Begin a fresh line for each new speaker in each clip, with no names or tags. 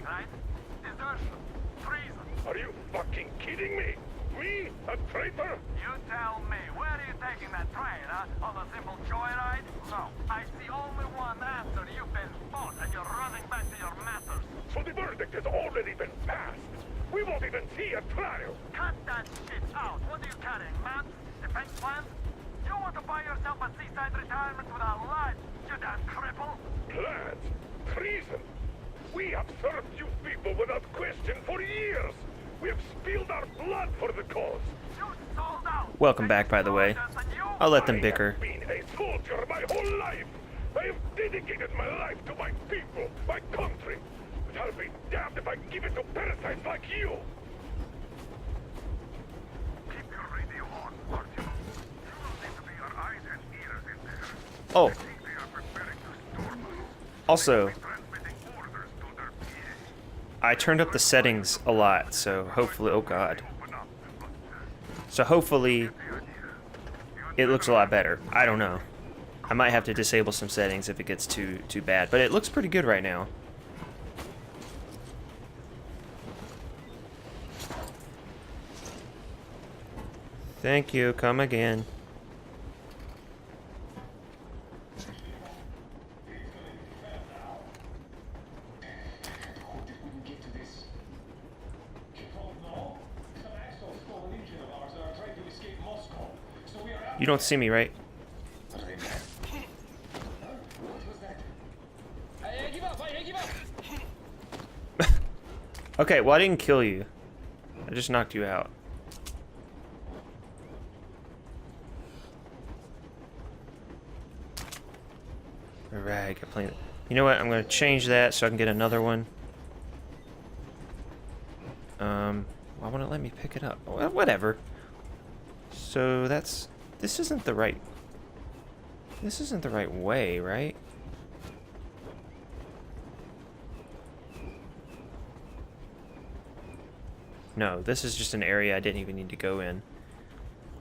right? Desertion. Treason.
Are you fucking kidding me? Me? A traitor?
You tell me, where are you taking that train, huh? On a simple joyride? No, I see only one answer. You've been bought and you're running back to your masters.
So the verdict has already been passed. We won't even see a trial.
Cut that shit out. What are you carrying, man? Defense plans? You want to buy yourself a seaside retirement without life, you damn cripple?
Plans? Treason? We have served you people without question for years. We have spilled our blood for the cause.
You sold out.
Welcome back, by the way. I'll let them bicker.
I have been a soldier my whole life. I have dedicated my life to my people, my country. But I'll be damned if I give it to parasites like you.
Keep your radio on, Martin. You will need to be your eyes and ears in there.
Oh,
I think they are preparing to storm us.
also,
Transmitting orders to their PA.
I turned up the settings a lot, so hopefully, oh god. So hopefully, it looks a lot better. I don't know. I might have to disable some settings if it gets too bad, but it looks pretty good right now. Thank you, come again. You don't see me, right? Okay, well I didn't kill you. I just knocked you out. Alright, got plenty. You know what? I'm gonna change that so I can get another one. Why won't it let me pick it up? Well, whatever. So that's. This isn't the right. This isn't the right way, right? No, this is just an area I didn't even need to go in.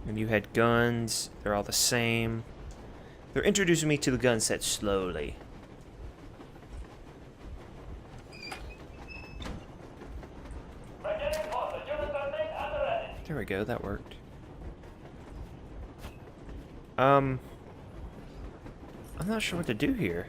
And you had guns. They're all the same. They're introducing me to the gun set slowly. There we go, that worked. I'm not sure what to do here.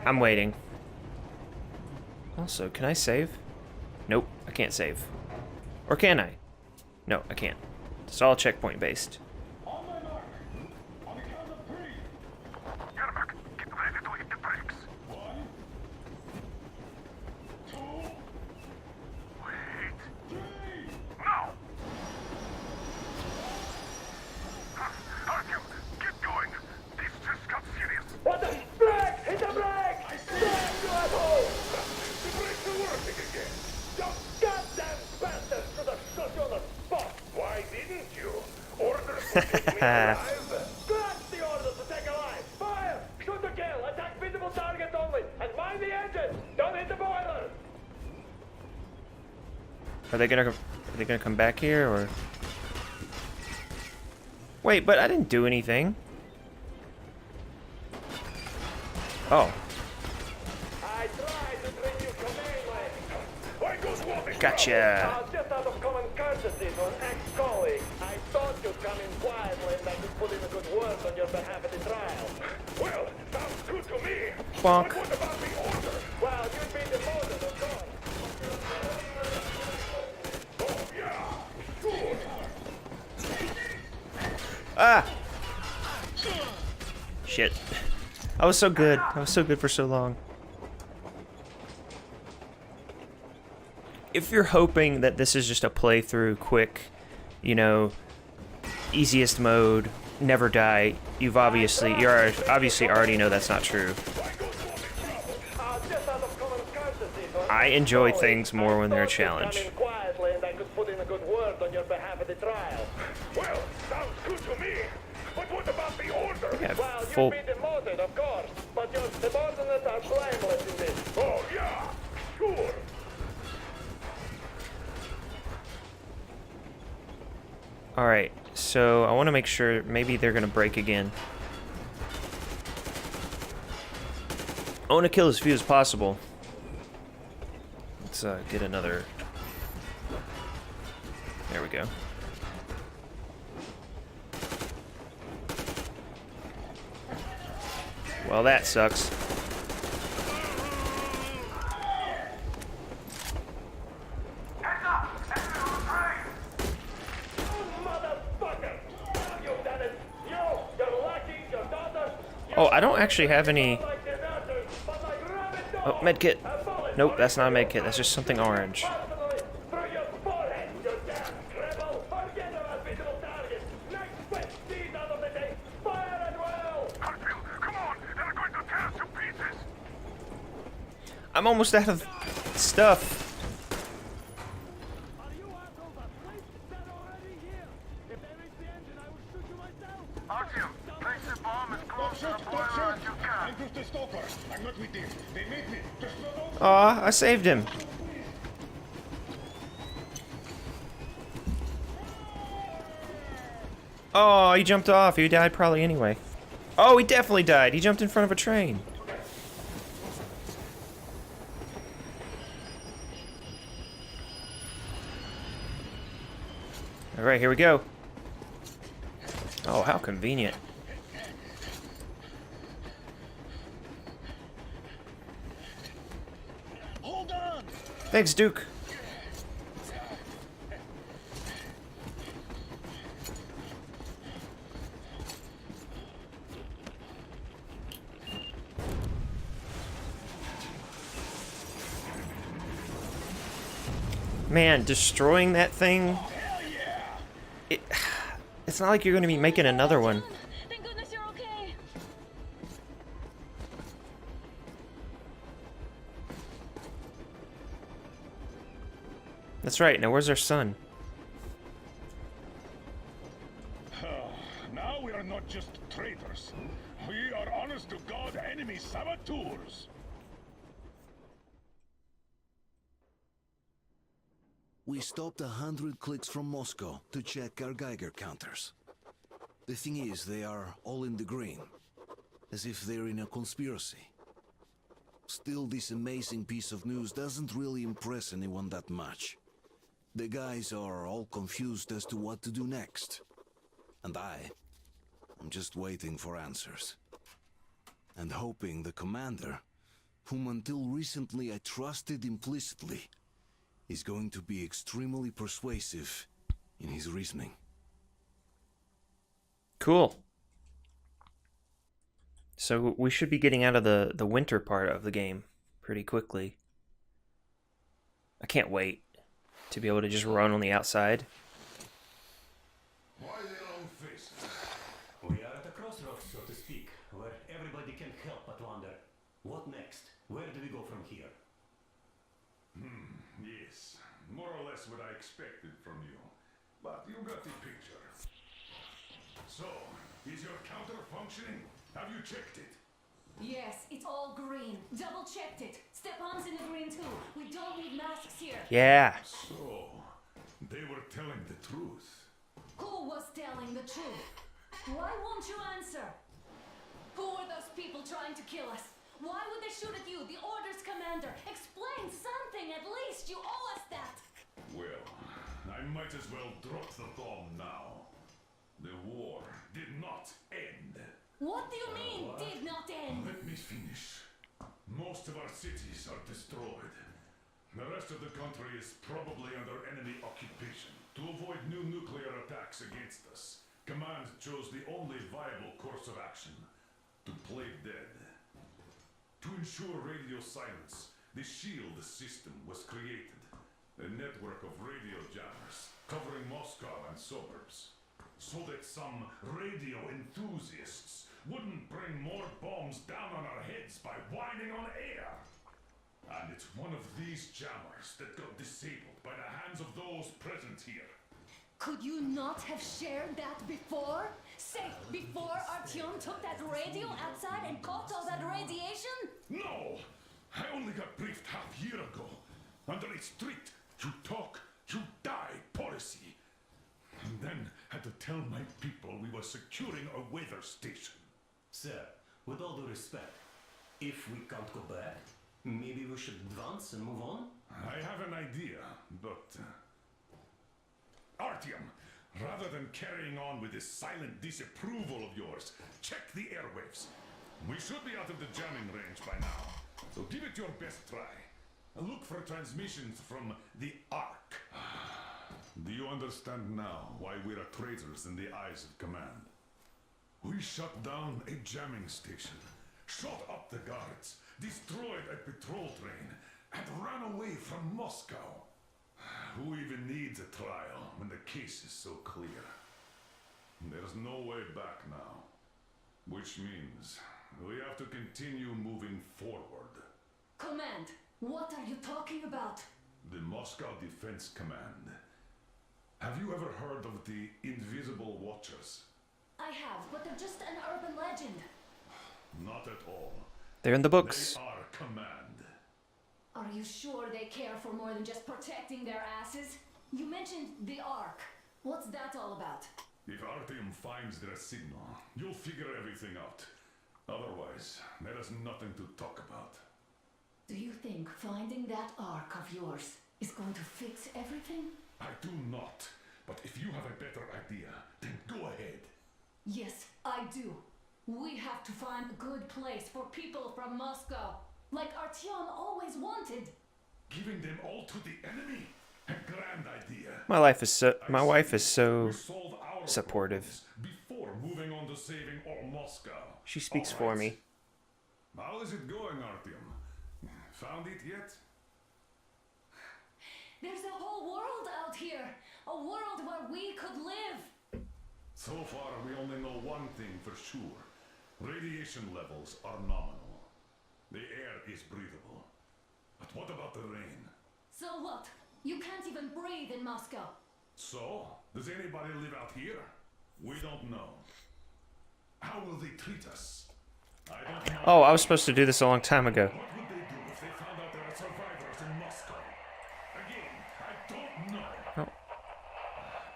I'm waiting. Also, can I save? Nope, I can't save. Or can I? No, I can't. It's all checkpoint based. Are they gonna come back here or? Wait, but I didn't do anything. Oh. Gotcha.
Just out of common courtesy to an ex-colleague, I thought you'd come in quietly and I could put in a good word on your behalf at the trial. Well, sounds good to me.
Bonk.
But what about the order? Well, you'd be demoted, of course. Oh, yeah. Sure.
Ah! Shit. I was so good. I was so good for so long. If you're hoping that this is just a playthrough, quick, you know, easiest mode, never die, you obviously already know that's not true. I enjoy things more when they're a challenge.
Well, sounds good to me. But what about the order?
Yeah,
Well,
full.
you'd be demoted, of course. But your subordinates are blameless in this. Oh, yeah. Sure.
Alright, so I want to make sure maybe they're going to break again. I want to kill as few as possible. Let's get another... There we go. Well, that sucks. Oh, I don't actually have any... Oh, medkit. Nope, that's not a medkit. That's just something orange. I'm almost out of stuff. Aw, I saved him. Oh, he jumped off. He died probably anyway. Oh, he definitely died. He jumped in front of a train. Alright, here we go. Oh, how convenient.
Hold on.
Thanks, Duke. Man, destroying that thing... It's not like you're going to be making another one.
Thank goodness you're okay.
That's right. Now, where's our son?
Now we are not just traitors. We are honest-to-God enemy saboteurs.
We stopped 100 clicks from Moscow to check our Geiger counters. The thing is, they are all in the green, as if they're in a conspiracy. Still, this amazing piece of news doesn't really impress anyone that much. The guys are all confused as to what to do next. And I'm just waiting for answers. And hoping the commander, whom until recently I trusted implicitly, is going to be extremely persuasive in his reasoning.
Cool. So we should be getting out of the winter part of the game pretty quickly. I can't wait to be able to just run on the outside.
Why their own faces?
We are at a crossroads, so to speak, where everybody can help but wonder, what next? Where do we go from here?
Yes, more or less what I expected from you. But you got the picture. So, is your counter functioning? Have you checked it?
Yes, it's all green. Double checked it. Stepan's in the green too. We don't need masks here.
Yeah.
So, they were telling the truth.
Who was telling the truth? Why won't you answer? Who are those people trying to kill us? Why would they shoot at you, the Order's commander? Explain something, at least. You owe us that.
Well, I might as well drop the bomb now. The war did not end.
What do you mean, did not end?
Let me finish. Most of our cities are destroyed. The rest of the country is probably under enemy occupation. To avoid new nuclear attacks against us, Command chose the only viable course of action: to play dead. To ensure radio silence, the SHIELD system was created. A network of radio jammers covering Moscow and suburbs. So that some radio enthusiasts wouldn't bring more bombs down on our heads by whining on air. And it's one of these jammers that got disabled by the hands of those present here.
Could you not have shared that before? Say, before Artyom took that radio outside and caught all that radiation?
No! I only got briefed half year ago. Under a strict, you talk, you die policy. And then had to tell my people we were securing a weather station.
Sir, with all due respect, if we can't go back, maybe we should advance and move on?
I have an idea, but... Artyom, rather than carrying on with this silent disapproval of yours, check the airwaves. We should be out of the jamming range by now, so give it your best try. Look for transmissions from the Ark. Do you understand now why we are traitors in the eyes of command? We shut down a jamming station, shot up the guards, destroyed a patrol train, and ran away from Moscow. Who even needs a trial when the case is so clear? There's no way back now. Which means we have to continue moving forward.
Command, what are you talking about?
The Moscow Defense Command. Have you ever heard of the Invisible Watchers?
I have, but they're just an urban legend.
Not at all.
They're in the books.
They are command.
Are you sure they care for more than just protecting their asses? You mentioned the Ark. What's that all about?
If Artyom finds their signal, you'll figure everything out. Otherwise, there is nothing to talk about.
Do you think finding that Ark of yours is going to fix everything?
I do not. But if you have a better idea, then go ahead.
Yes, I do. We have to find a good place for people from Moscow, like Artyom always wanted.
Giving them all to the enemy? A grand idea.
My wife is so
We solve our
supportive.
problems before moving on to saving all Moscow.
She speaks
All
for
right.
me.
How is it going, Artyom? Found it yet?
There's a whole world out here, a world where we could live.
So far, we only know one thing for sure. Radiation levels are nominal. The air is breathable. But what about the rain?
So what? You can't even breathe in Moscow.
So, does anybody live out here? We don't know. How will they treat us? I don't know.
Oh, I was supposed to do this a long time ago.
What would they do if they found out there are survivors in Moscow? Again, I don't know.
Oh.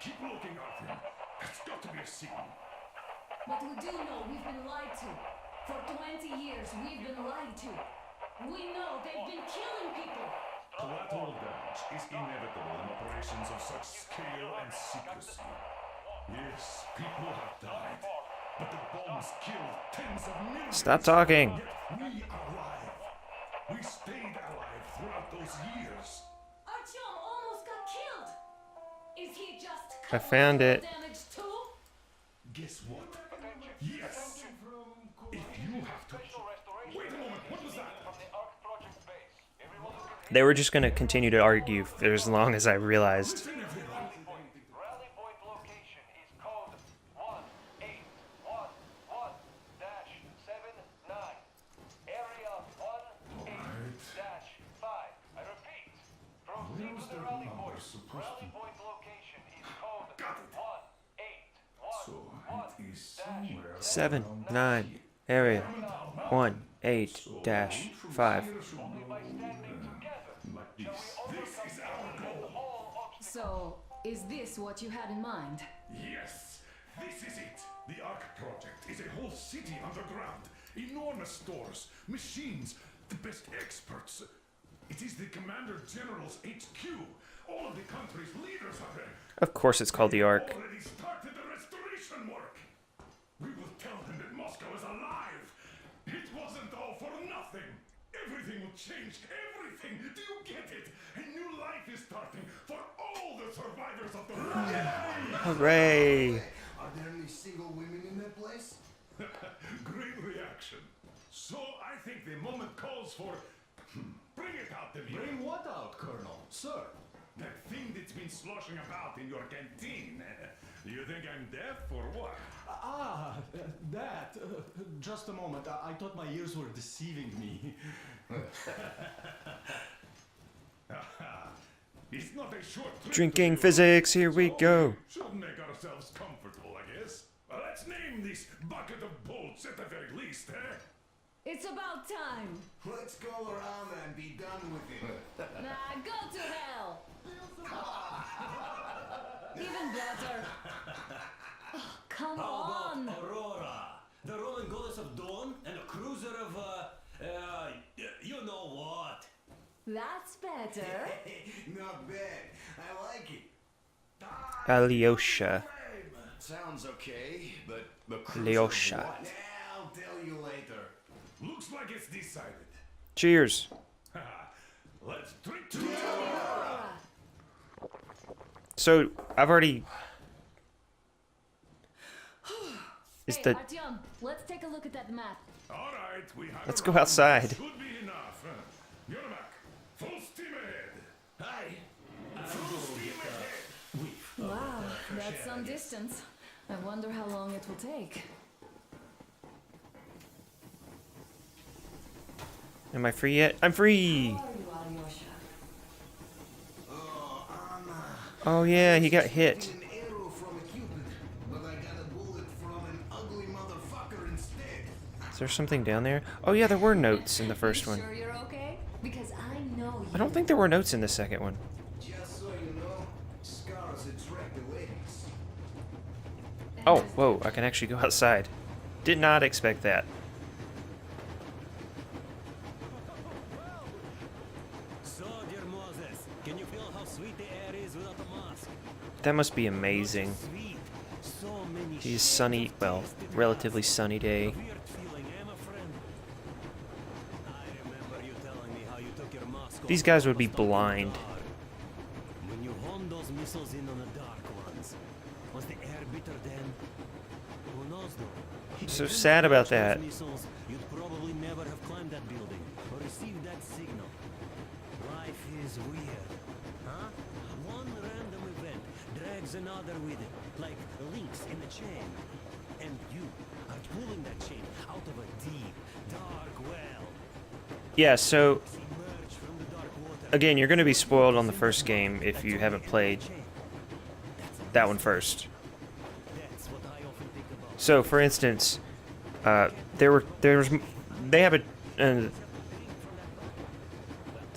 Keep looking, Artyom. There's got to be a signal.
But we do know we've been lied to. For 20 years, we've been lied to. We know they've been killing people.
Collateral damage is inevitable in operations of such scale and secrecy. Yes, people have died, but the bombs killed tens of millions.
Stop talking.
Yet we are alive. We stayed alive throughout those years.
Artyom almost got killed. Is he just
I found it.
damage too?
Guess what? Yes. If you have to... Wait a moment, what was that?
They were just going to continue to argue for as long as I realized.
Listen, everyone.
Rally point location is code 1811-79. Area 18-5. I repeat, proceed to the rally point. Rally point location is code
Got it.
1811.
So it is somewhere...
7, 9, area 1, 8-5.
By standing together,
Like this. This is our goal.
all obstacles.
So, is this what you had in mind?
Yes, this is it. The Ark Project is a whole city underground. Enormous stores, machines, the best experts. It is the Commander General's HQ. All of the country's leaders are there.
Of course it's called the Ark.
Already started the restoration work. We will tell them that Moscow is alive. It wasn't all for nothing. Everything will change. Everything. Do you get it? A new life is starting for all the survivors of the
Hooray!
Are there any single women in that place?
Great reaction. So I think the moment calls for... Bring it out, Demir.
Bring what out, Colonel? Sir?
That thing that's been sloshing about in your canteen. You think I'm deaf or what?
That. Just a moment. I thought my ears were deceiving me.
It's not a short trip.
Drinking
to the
physics, here we go.
Should make ourselves comfortable, I guess. Let's name this bucket of bolts at the very least, eh?
It's about time.
Let's call her Anna and be done with it.
Nah, go to hell. Even better. Oh, come
How
on.
about Aurora? The Roman goddess of dawn and a cruiser of, you know what?
That's better.
Not bad. I like it.
Alyosha.
Sounds okay, but
Alyosha.
Yeah, I'll tell you later.
Looks like it's decided.
Cheers.
Let's drink to
So, I've already... Is
Hey,
the...
Artyom, let's take a look at that map.
All right, we have
Let's
a
go
round.
outside.
Should be enough. Yermak, full steam ahead. Aye. Full steam ahead.
Wow, that's some distance. I wonder how long it will take.
Am I free yet? I'm free!
How are you, Alyosha?
Oh, Anna.
Oh yeah, he got hit.
An arrow from a cupid, but I got a bullet from an ugly motherfucker instead.
Is there something down there? Oh yeah, there were notes in the first
You
one.
sure you're okay? Because I know you.
I don't think there were notes in the second one.
Just so you know, scars attract the ladies.
Oh, whoa, I can actually go outside. Did not expect that.
So, dear Moses, can you feel how sweet the air is without a mask?
That must be amazing.
Sweet. So many
These sunny, well, relatively sunny day.
weird feeling, my friend. I remember you telling me how you took your mask off
These guys would
and
be
was talking
blind.
dark. When you honed those missiles in on the dark ones, was the air bitter then? Who knows though?
I'm so
If you
sad
didn't
about
launch those
that.
Missiles, you'd probably never have climbed that building or received that signal. Life is weird, huh? One random event drags another with it, like links in a chain. And you are pulling that chain out of a deep, dark well.
Yeah, so
Emerge from the dark water.
again, you're going to be spoiled on the first game if you haven't played that one first.
That's what I often think about.
So, for instance, they have a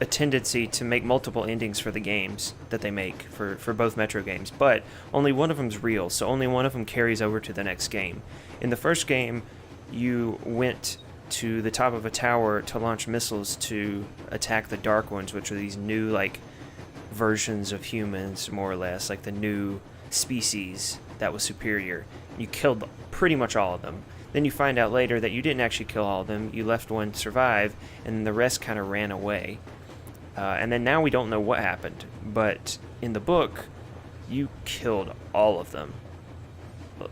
tendency to make multiple endings for the games that they make for both Metro games, but only one of them's real, so only one of them carries over to the next game. In the first game, you went to the top of a tower to launch missiles to attack the Dark Ones, which are these new, like, versions of humans, more or less, like the new species that was superior. You killed pretty much all of them. Then you find out later that you didn't actually kill all of them, you left one survive, and the rest kind of ran away. And then now we don't know what happened, but in the book, you killed all of them.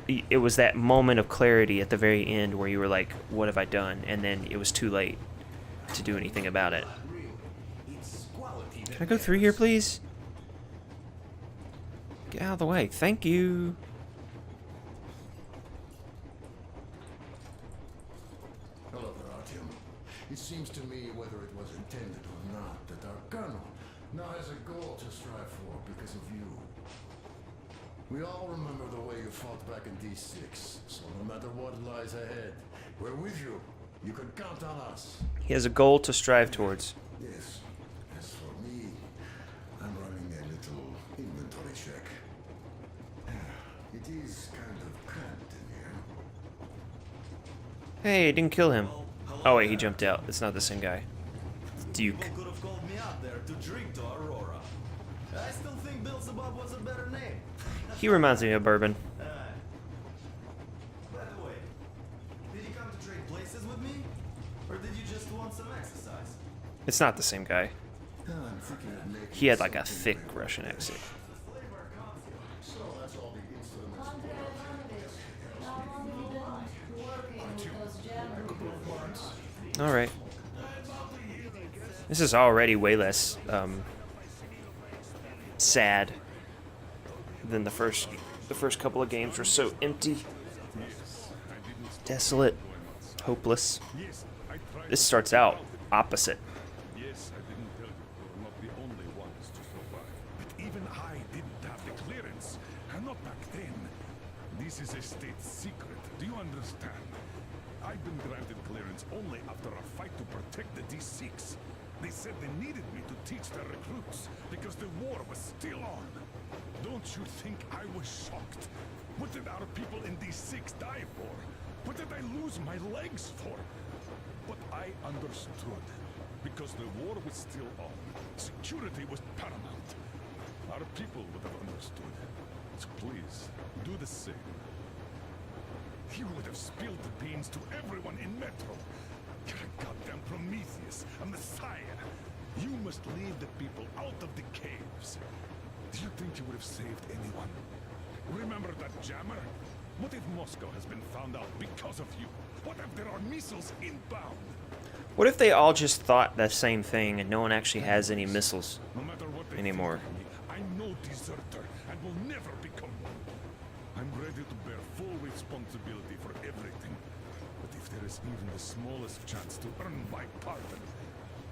It was that moment of clarity at the very end where you were like, what have I done? And then it was too late to do anything about it.
It's quality that
Can I go through here, please? Get out of the way. Thank you.
Hello there, Artyom. It seems to me, whether it was intended or not, that our colonel now has a goal to strive for because of you. We all remember the way you fought back in D6, so no matter what lies ahead, we're with you. You can count on us.
He has a goal to strive towards.
Yes. As for me, I'm running a little inventory check. It is kind of cramped in here.
Hey, didn't kill him. Oh wait, he jumped out. It's not the same guy. It's Duke.
People could have called me out there to drink to Aurora. I still think Beelzebub was a better name.
He reminds me of Bourbon.
By the way, did you come to trade places with me? Or did you just want some exercise?
It's not the same guy.
I'm thinking of making
He had like a
something
thick
like-
Russian accent.
So that's all the instruments.
Andrei Ivanovich, how long have you been working with those generals?
Alright. This is already way less sad than the first couple of games were so empty, desolate, hopeless. This starts out opposite.
Yes, I didn't tell you we're not the only ones to survive. But even I didn't have the clearance. And not back then. This is a state secret. Do you understand? I've been granted clearance only after a fight to protect the D6. They said they needed me to teach their recruits because the war was still on. Don't you think I was shocked? What did our people in D6 die for? What did I lose my legs for? But I understood. Because the war was still on. Security was paramount. Our people would have understood. So please, do the same. You would have spilled the beans to everyone in Metro. You're a goddamn Prometheus, a messiah. You must lead the people out of the caves. Do you think you would have saved anyone? Remember that jammer? What if Moscow has been found out because of you? What if there are missiles inbound?
What if they all just thought the same thing and no one actually has any missiles
No matter what they
anymore?
think of me, I'm no deserter and will never become one. I'm ready to bear full responsibility for everything. But if there is even the smallest chance to earn my pardon,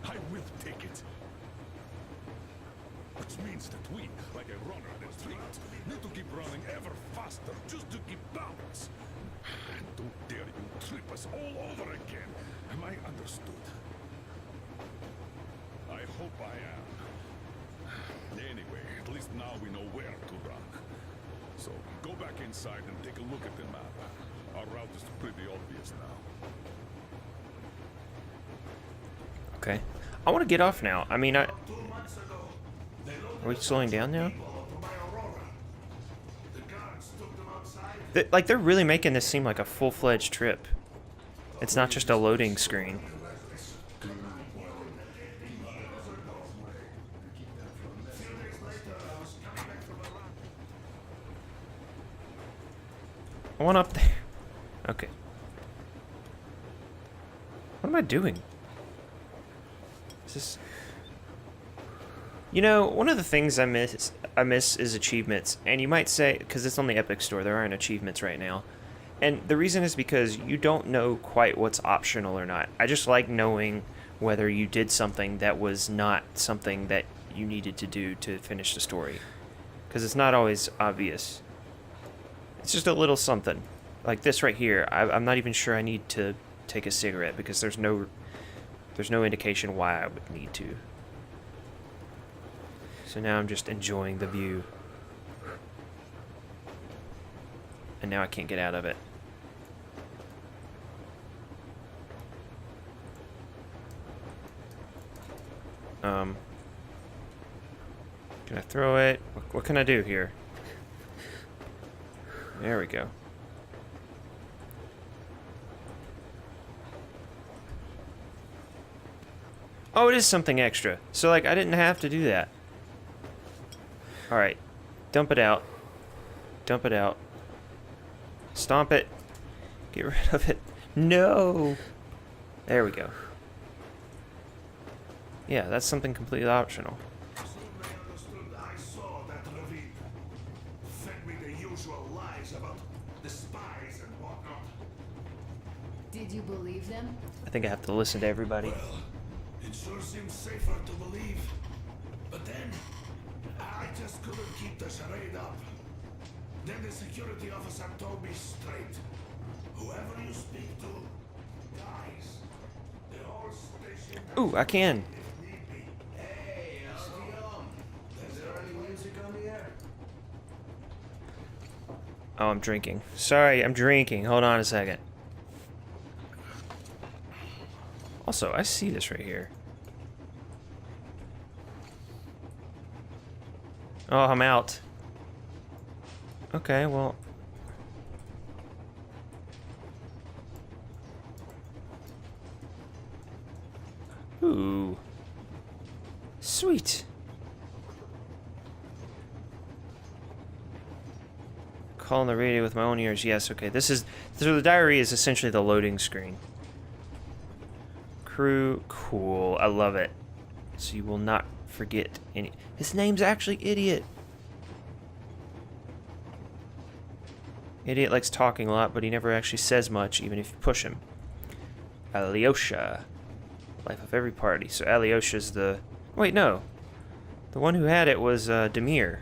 I will take it. Which means that we, like a runner in a street, need to keep running ever faster just to keep balance. And don't dare you trip us all over again. Am I understood? I hope I am. Anyway, at least now we know where to run. So, go back inside and take a look at the map. Our route is pretty obvious now.
Okay. I want to get off now. I mean, are we slowing down now? Like, they're really making this seem like a full-fledged trip. It's not just a loading screen. I want up there. Okay. What am I doing? Is this... You know, one of the things I miss is achievements. And you might say, because it's on the Epic Store, there aren't achievements right now. And the reason is because you don't know quite what's optional or not. I just like knowing whether you did something that was not something that you needed to do to finish the story. Because it's not always obvious. It's just a little something. Like this right here. I'm not even sure I need to take a cigarette because there's no indication why I would need to. So now I'm just enjoying the view. And now I can't get out of it. Can I throw it? What can I do here? There we go. Oh, it is something extra. So, like, I didn't have to do that. Alright. Dump it out. Dump it out. Stomp it. Get rid of it. No! There we go. Yeah, that's something completely optional.
I saw that ravine. Fed me the usual lies about the spies and whatnot.
Did you believe them?
I think I have to listen to everybody.
Well, it sure seems safer to believe. But then, I just couldn't keep the charade up. Then the security officer told me straight. Whoever you speak to, dies. The whole station...
Ooh, I can.
Hey, is there any music on the air?
Oh, I'm drinking. Sorry, I'm drinking. Hold on a second. Also, I see this right here. Oh, I'm out. Okay, well... Ooh. Sweet. Call on the radio with my own ears. Yes, okay. This is... So the diary is essentially the loading screen. Crew. Cool. I love it. So you will not forget any... His name's actually Idiot. Idiot likes talking a lot, but he never actually says much, even if you push him. Alyosha. Life of every party. So Alyosha's the... Wait, no. The one who had it was Demir.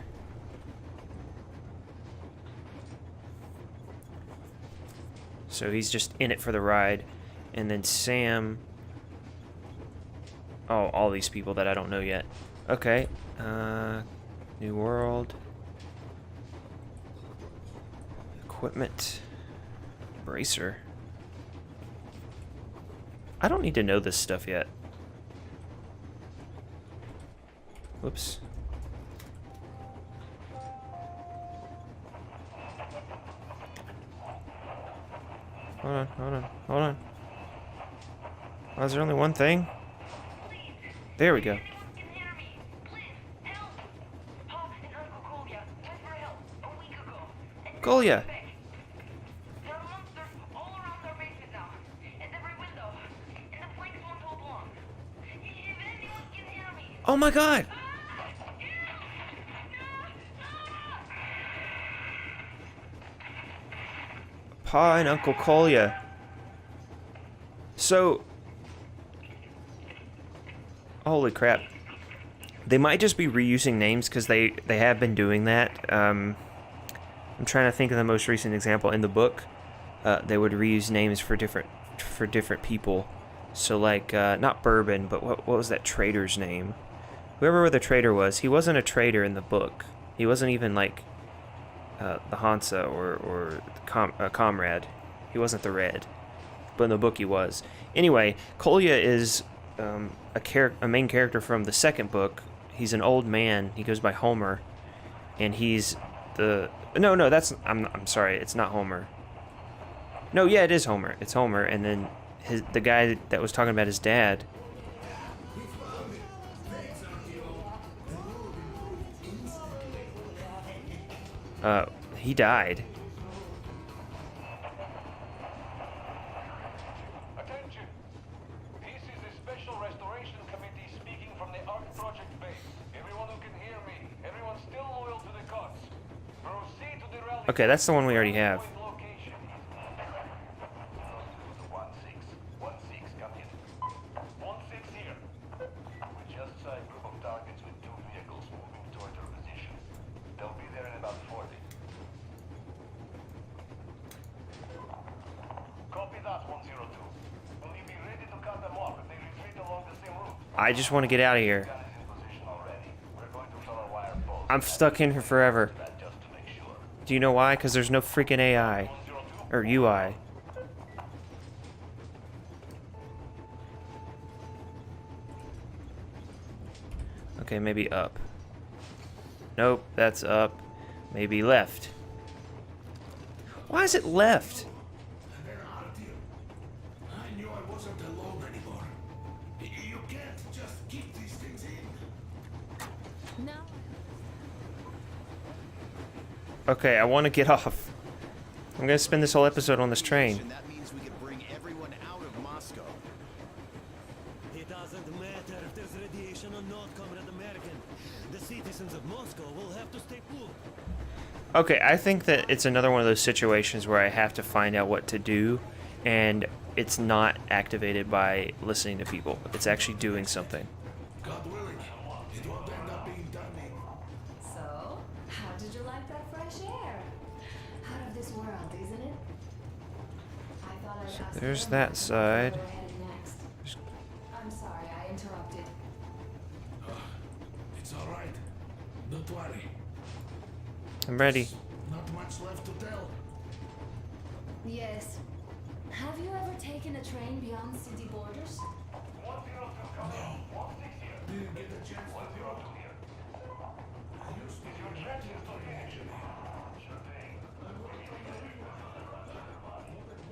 So he's just in it for the ride. And then Sam... Oh, all these people that I don't know yet. Okay. New world. Equipment. Bracer. I don't need to know this stuff yet. Whoops. Hold on, hold on, hold on. Why is there only one thing? There we go. Kolya! Oh my god! Pa and Uncle Kolya. So... Holy crap. They might just be reusing names because they have been doing that. I'm trying to think of the most recent example in the book. They would reuse names for different people. So like not Bourbon, but what was that trader's name? Whoever the trader was, he wasn't a trader in the book. He wasn't even like the Hansa or Comrade. He wasn't the Red, but in the book he was. Anyway, Kolya is a main character from the second book. He's an old man. He goes by Homer, and he's the no. That's I'm sorry. It's not Homer. No, yeah, it is Homer. It's Homer, and then the guy that was talking about his dad. He died.
Attention! This is a special restoration committee speaking from the Ark Project base. Everyone who can hear me, everyone still loyal to the cause. Proceed to the rally.
Okay, that's the one we already have.
Location. 16, come in. 16 here. We just saw a group of targets with 2 vehicles moving toward their position. They'll be there in about 40. Copy that, 102. Will you be ready to cut them off if they retreat along the same route?
I just want to get out of here.
Gun is in position already. We're going to fill a wire post.
I'm stuck in here forever.
Just to make sure.
Do you know why? Because there's no freaking AI. Or UI. Okay, maybe up. Nope, that's up. Maybe left. Why is it left?
I knew I wasn't alone anymore. You can't just keep these things in.
No.
Okay, I want to get off. I'm gonna spend this whole episode on this train.
That means we could bring everyone out of Moscow.
It doesn't matter if there's radiation or not, Comrade American. The citizens of Moscow will have to stay put.
Okay, I think that it's another one of those situations where I have to find out what to do, and it's not activated by listening to people. It's actually doing something.
God willing, it won't end up being done.
So, how did you like that fresh air? Out of this world, isn't it? I thought I'd ask
There's
them
that
where
side.
we're headed next. I'm sorry, I interrupted.
It's all right. Don't worry.
I'm ready.
Not much left to tell.
Yes. Have you ever taken a train beyond city borders?
102, come in. 16 here.
Didn't get a chance to do
102 here.
I used to
Is your trenches located? Sure thing.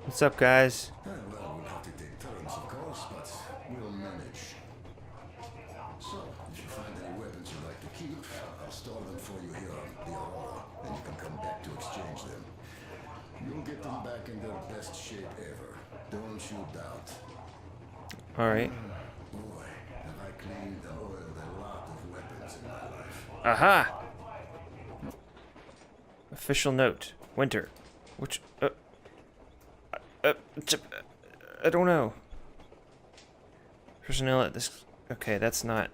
What's up, guys?
Well, we'll have to take turns, of course, but we'll manage. So, if you find any weapons you'd like to keep, I'll store them for you here on the Aurora, and you can come back to exchange them. You'll get them back in their best shape ever. Don't you doubt.
Alright.
Boy, have I cleaned and oiled a lot of weapons in my life.
Aha! Official note. Winter. Which... I don't know. Personnel at this... Okay, that's not...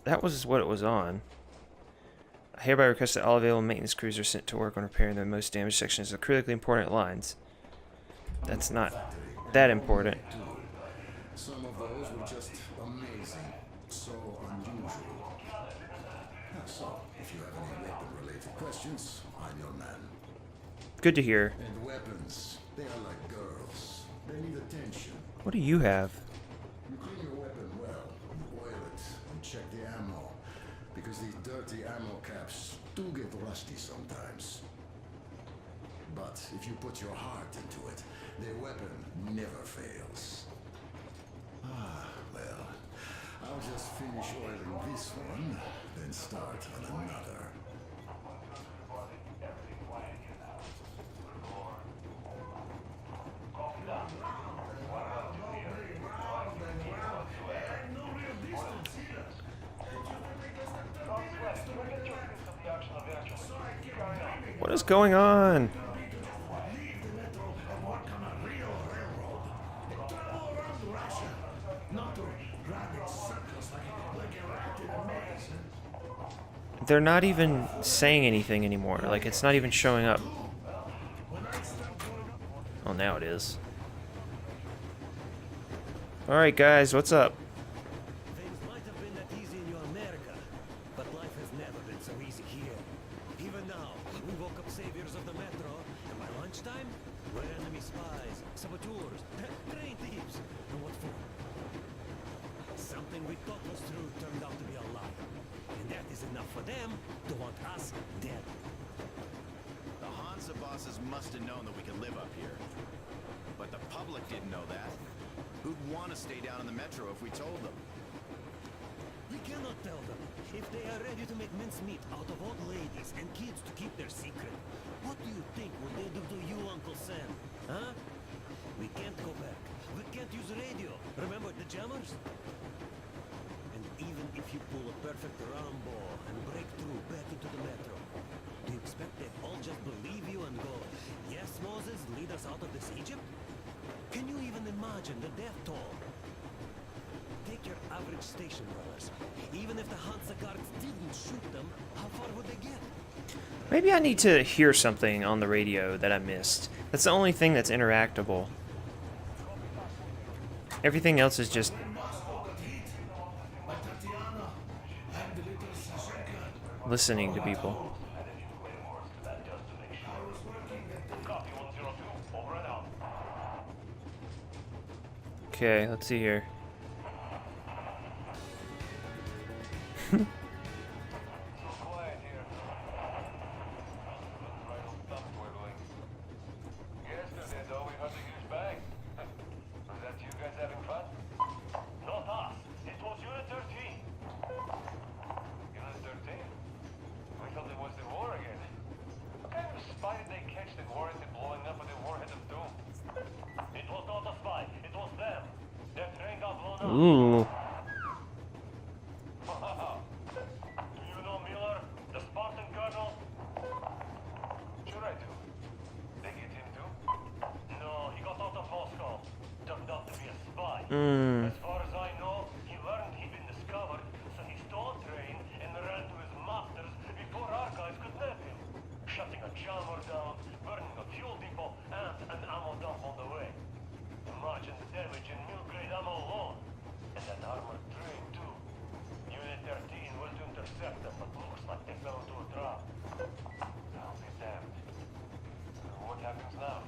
That was what it was on. I hereby request that all available maintenance crews are sent to work on repairing the most damaged sections of critically important lines. That's not... that important.
Some of those were just amazing. So unusual. So, if you have any weapon-related questions, I'm your man.
Good to hear.
And weapons, they are like girls. They need attention.
What do you have?
You clean your weapon well, you oil it, and check the ammo. Because these dirty ammo caps do get rusty sometimes. But if you put your heart into it, the weapon never fails. Ah, well, I'll just finish oiling this one, then start on another.
What is going on? They're not even saying anything anymore. Like, it's not even showing up. Oh, now it is. Alright, guys, what's up?
Things might have been that easy in your America, but life has never been so easy here. Even now, we woke up saviors of the metro, and by lunchtime, we're enemy spies, saboteurs, train thieves, and what for? Something we thought was true turned out to be a lie. And that is enough for them to want us dead.
The Hansa bosses must have known that we could live up here. But the public didn't know that. Who'd want to stay down in the metro if we told them?
We cannot tell them. If they are ready to make mincemeat out of old ladies and kids to keep their secret, what do you think would they do to you, Uncle Sam? Huh? We can't go back. We can't use radio. Remember the jammers? And even if you pull a perfect Rambo and break through back into the metro, do you expect they'd all just believe you and go, yes, Moses, lead us out of this Egypt? Can you even imagine the death toll? Take your average station rollers. Even if the Hansa guards didn't shoot them, how far would they get?
Maybe I need to hear something on the radio that I missed. That's the only thing that's interactable. Everything else is just listening to people. Okay, let's see here.
Quiet here. Thumb twiddling. Yesterday, though, we heard a huge bang. Was that you guys having fun? Not us. It was Unit 13. Unit 13? We thought it was the war again. What kind of spy did they catch that warranted blowing up with the warhead of doom? It was not a spy. It was them. Their train got blown up.
Ooh.
Do you know Miller, the Spartan colonel? Sure I do. They get him too? No, he got out of Moscow. Turned out to be a spy. As far as I know, he learned he'd been discovered, so he stole a train and ran to his masters before our guys could nab him. Shutting a jammer down, burning a fuel depot, and an ammo dump on the way. Imagine the damage in mill-grade ammo alone. And an armored train too. Unit 13 went to intercept them, but looks like they fell into a trap. I'll be damned. What happens now?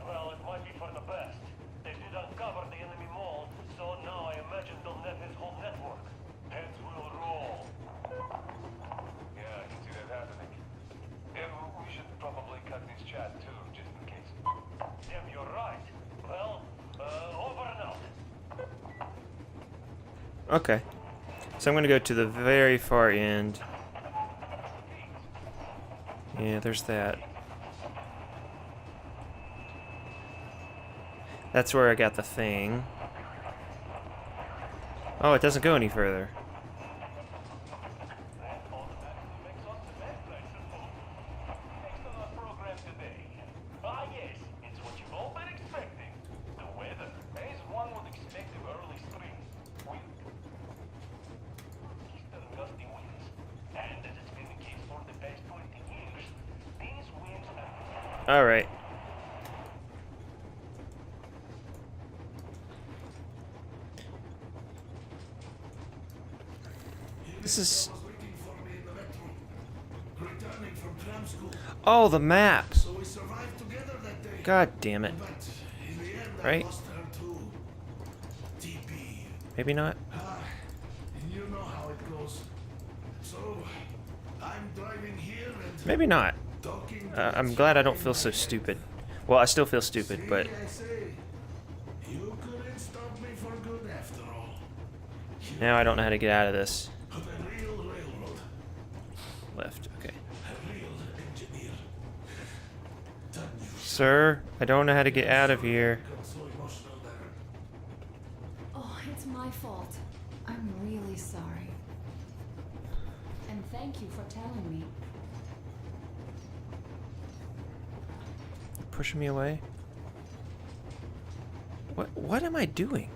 Well, it might be for the best. They did uncover the enemy mall, so now I imagine they'll net his whole network. Heads will roll. Yeah, I can see that happening. Yeah, we should probably cut this chat too, just in case. Damn, you're right. Well, over and out.
Okay. So I'm going to go to the very far end. Yeah, there's that. That's where I got the thing. Oh, it doesn't go any further.
That automatically makes us the best place to move. Next on our program today. Ah, yes, it's what you've all been expecting. The weather. As one would expect of early spring. Eastern gusty winds. And as it's been the case for the past 20 years, these winds are...
Alright. This is...
was waiting for me in the metro, returning from tram school.
Oh, the map!
So we survived together that day.
God damn it.
But in the end, I
Right?
lost her too. TP.
Maybe not.
You know how it goes. So, I'm driving here and
Maybe not.
talking.
I'm glad I don't feel so stupid. Well, I still feel stupid, but...
I say, you couldn't stop me for good after all.
Now I don't know how to get out of this.
Of a real railroad,
Left, okay.
a real engineer. Done you
Sir, I don't know how to get out of here.
got so emotional there.
Oh, it's my fault. I'm really sorry. And thank you for telling me.
Pushing me away? What am I doing?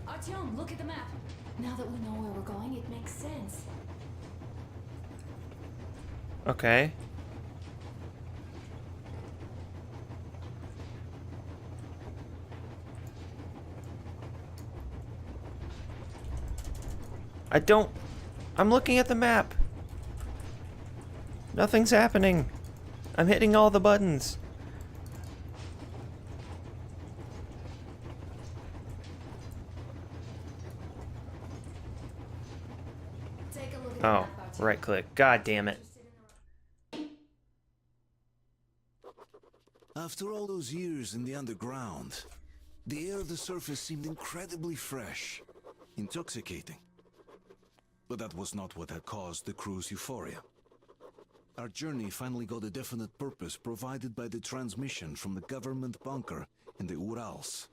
Artyom, look at the map. Now that we know where we're going, it makes sense.
Okay. I'm looking at the map. Nothing's happening. I'm hitting all the buttons.
Take a look at the
Oh,
map, Artyom.
right click. God damn it.
After all those years in the underground, the air of the surface seemed incredibly fresh, intoxicating. But that was not what had caused the crew's euphoria. Our journey finally got a definite purpose provided by the transmission from the government bunker in the Urals.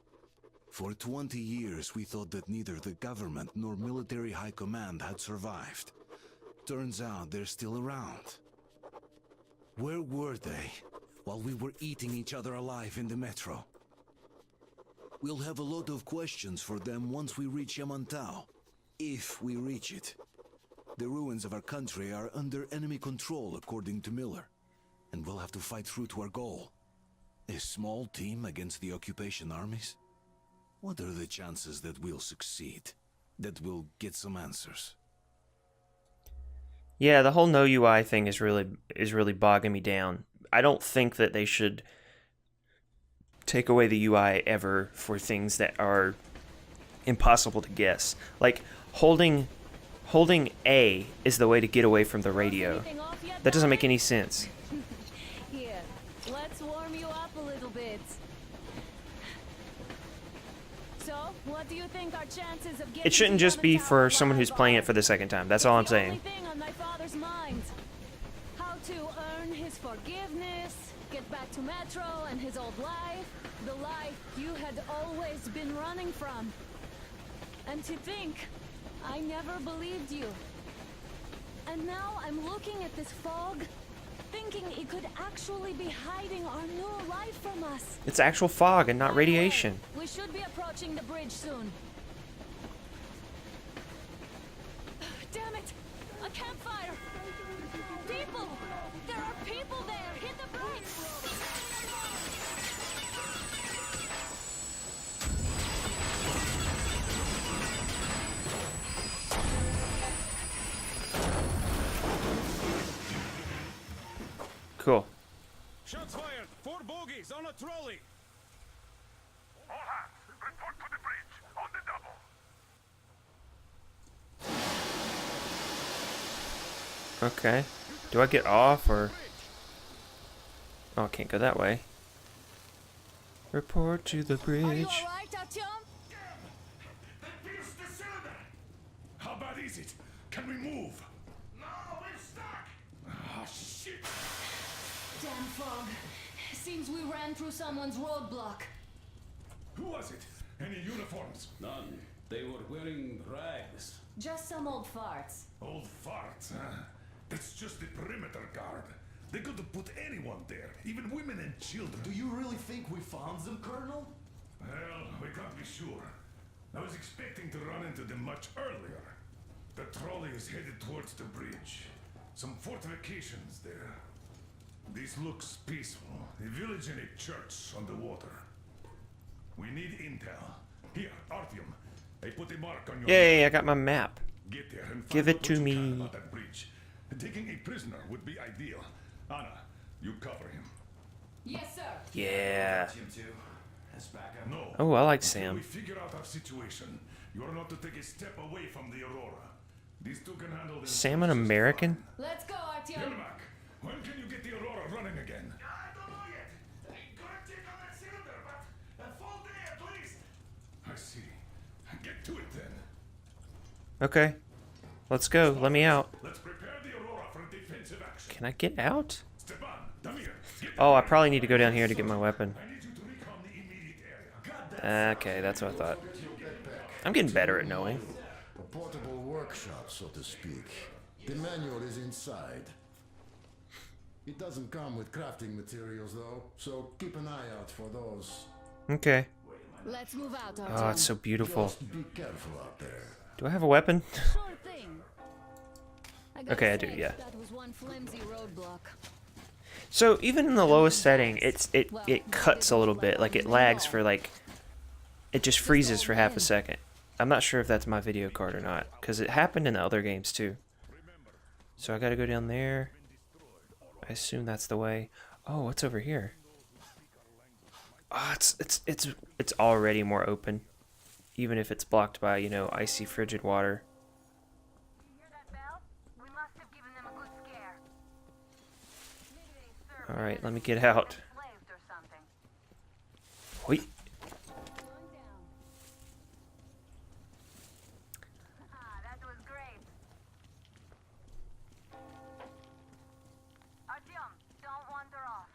For 20 years, we thought that neither the government nor military high command had survived. Turns out they're still around. Where were they while we were eating each other alive in the metro? We'll have a lot of questions for them once we reach Yamantau. If we reach it. The ruins of our country are under enemy control, according to Miller. And we'll have to fight through to our goal. A small team against the occupation armies? What are the chances that we'll succeed? That we'll get some answers?
Yeah, the whole no UI thing is really bogging me down. I don't think that they should take away the UI ever for things that are impossible to guess. Like holding A is the way to get away from the radio. That doesn't make any sense.
Here, let's warm you up a little bit. So, what do you think our chances of getting
It shouldn't
to
just be
Yamantau
for someone
alive
who's playing
are?
it for the second time. That's all I'm
It's the only
saying.
thing on my father's mind. How to earn his forgiveness, get back to Metro and his old life, the life you had always been running from. And to think, I never believed you. And now I'm looking at this fog, thinking it could actually be hiding our new life from us.
It's actual fog and not
By the way,
radiation.
we should be approaching the bridge soon. Damn it! A campfire! People! There are people there! Hit the brakes!
Cool.
Shots fired! 4 bogies on a trolley!
All hands, report to the bridge, on the double.
Okay. Do I get off or... Oh, I can't go that way. Report to the
Are you
bridge.
alright, Artyom?
They pierced the cylinder! How bad is it? Can we move? No, we're stuck! Ah, shit!
Damn fog. Seems we ran through someone's roadblock.
Who was it? Any uniforms?
None. They were wearing rags.
Just some old farts.
Old farts, huh? That's just the perimeter guard. They could have put anyone there, even women and children.
Do you really think we found them, Colonel?
Well, we can't be sure. I was expecting to run into them much earlier. The trolley is headed towards the bridge. Some fortifications there. This looks peaceful. A village and a church on the water. We need intel. Here, Artyom. I put a mark on your
Yay, I got my map.
Get there and
Give
find
it
out
to
what you
me.
can about that breach. Taking a prisoner would be ideal. Anna, you cover him.
Yes, sir.
Yeah.
Jim too. As backup.
No.
Oh, I like
Until
Sam.
we figure out our situation. You are not to take a step away from the Aurora. These two can handle this.
Sam an American?
Let's go, Artyom.
Yermak, when can you get the Aurora running again? I don't know yet. Gonna check on that cylinder, but a full day at least. I see. Get to it then.
Okay. Let's go. Let me out.
Let's prepare the Aurora for defensive action.
Can I get out?
Stepan, Damir, get
Oh, I probably need to go down here to get my weapon.
I need you to recon the immediate area.
Okay, that's what I thought. I'm getting better at knowing.
A portable workshop, so to speak. The manual is inside. It doesn't come with crafting materials, though, so keep an eye out for those.
Okay.
Let's move out, Artyom.
Oh, it's so beautiful.
Just be careful out there.
Do I have a weapon?
Sure thing. gotta
Okay, I do,
say,
yeah.
That was one flimsy roadblock.
So even in the lowest setting, it cuts a little bit. Like it lags for like, it just freezes for half a second. I'm not sure if that's my video card or not, because it happened in the other games too. So I gotta go down there. I assume that's the way. Oh, what's over here? Oh, it's already more open, even if it's blocked by, you know, icy frigid water.
You hear that bell? We must have given them a good scare. Maybe they served
All right,
as
let me get out.
enslaved or something.
Wait.
That was great. Artyom, don't wander off.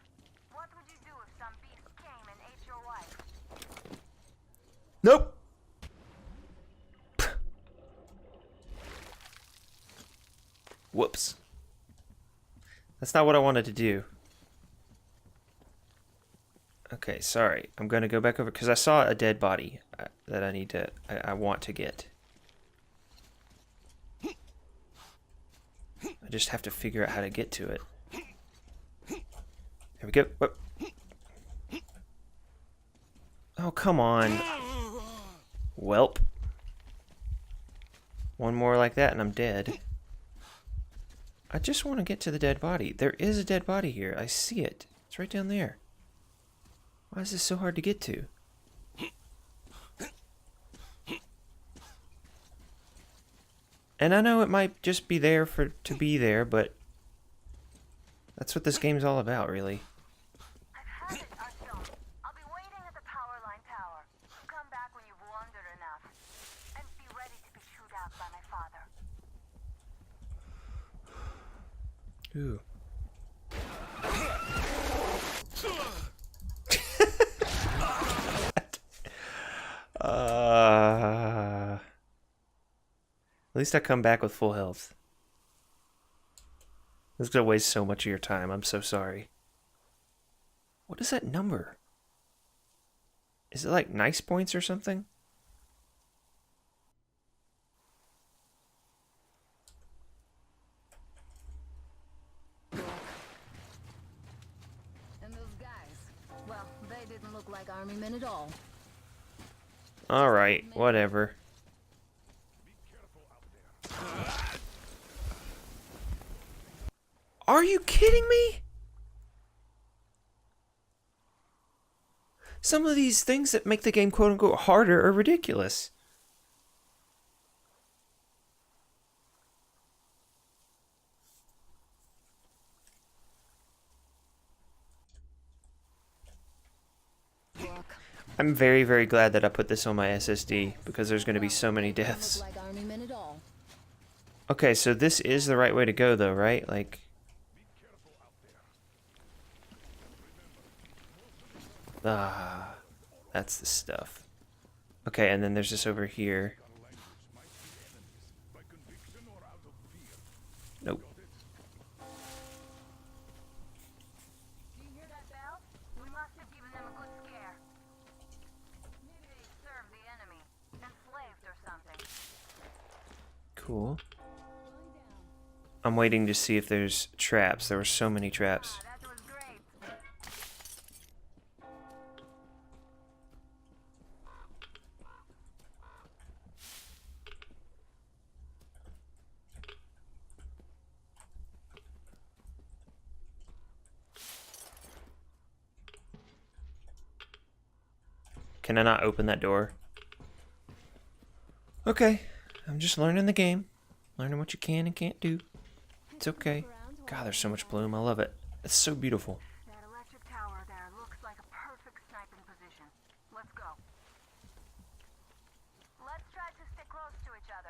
What would you do if some beast came and ate your wife?
Nope. Whoops. That's not what I wanted to do. Okay, sorry. I'm gonna go back over because I saw a dead body that I need to. I want to get. I just have to figure out how to get to it. There we go. Whoop. Oh, come on. Welp. One more like that and I'm dead. I just want to get to the dead body. There is a dead body here. I see it. It's right down there. Why is this so hard to get to? And I know it might just be there to be there, but that's what this game's all about, really.
I've had it, Artyom. I'll be waiting at the power line tower. Come back when you've wandered enough. And be ready to be chewed out by my father.
Ooh. At least I come back with full health. This is gonna waste so much of your time. I'm so sorry. What is that number? Is it like nice points or something?
And those guys, well, they didn't look like army men at all.
Alright, whatever. Are you kidding me? Some of these things that make the game quote-unquote harder are ridiculous. I'm very, very glad that I put this on my SSD because there's going to be so many deaths.
Like army men at all.
Okay, so this is the right way to go though, right? Like... Ah, that's the stuff. Okay, and then there's this over here. Nope.
Do you hear that bell? We must have given them a good scare. Maybe they served the enemy. Enslaved or something.
Cool. I'm waiting to see if there's traps. There were so many traps.
That was great.
Can I not open that door? Okay. I'm just learning the game. Learning what you can and can't do. It's okay. God, there's so much bloom. I love it. It's so beautiful.
That electric tower there looks like a perfect sniping position. Let's go. Let's try to stick close to each other.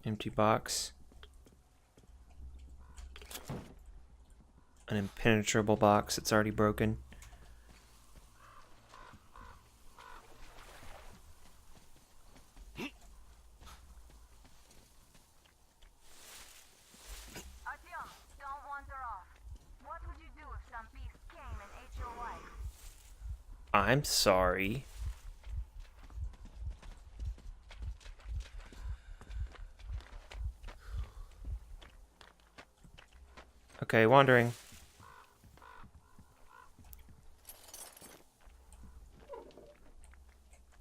Empty box. An impenetrable box that's already broken.
Artyom, don't wander off. What would you do if some beast came and ate your wife?
I'm sorry. Okay, wandering.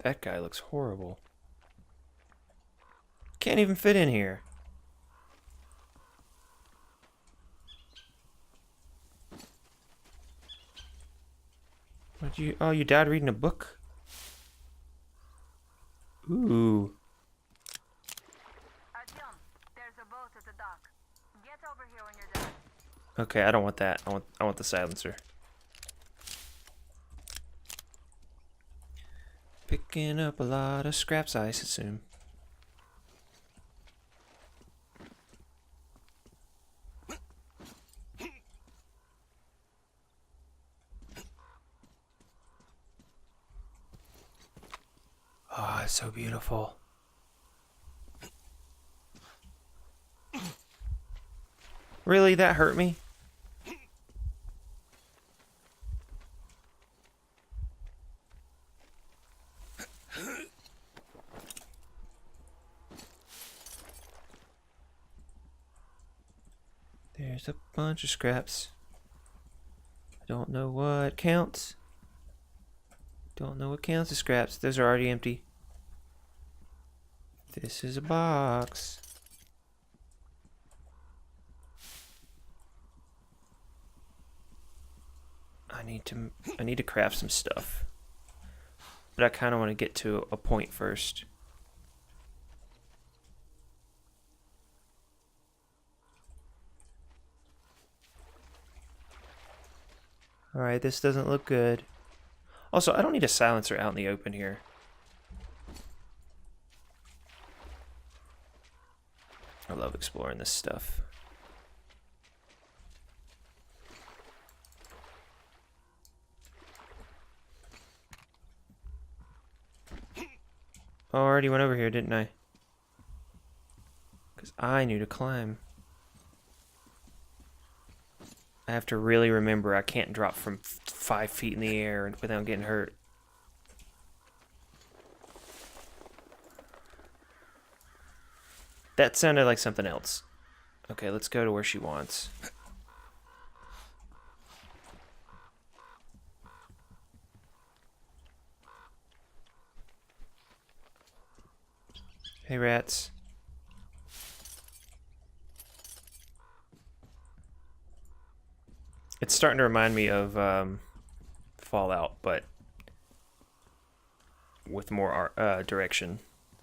That guy looks horrible. Can't even fit in here. What you? Oh, you died reading a book? Ooh.
Artyom, there's a boat at the dock. Get over here when you're done.
Okay, I don't want that. I want the silencer. Picking up a lot of scraps, I assume. Oh, it's so beautiful. Really? That hurt me? There's a bunch of scraps. I don't know what counts. Don't know what counts as scraps. Those are already empty. This is a box. I need to craft some stuff. But I kind of want to get to a point first. Alright, this doesn't look good. Also, I don't need a silencer out in the open here. I love exploring this stuff. Oh, I already went over here, didn't I? Because I knew to climb. I have to really remember I can't drop from 5 feet in the air without getting hurt. That sounded like something else. Okay, let's go to where she wants. Hey, rats. It's starting to remind me of Fallout, but with more direction.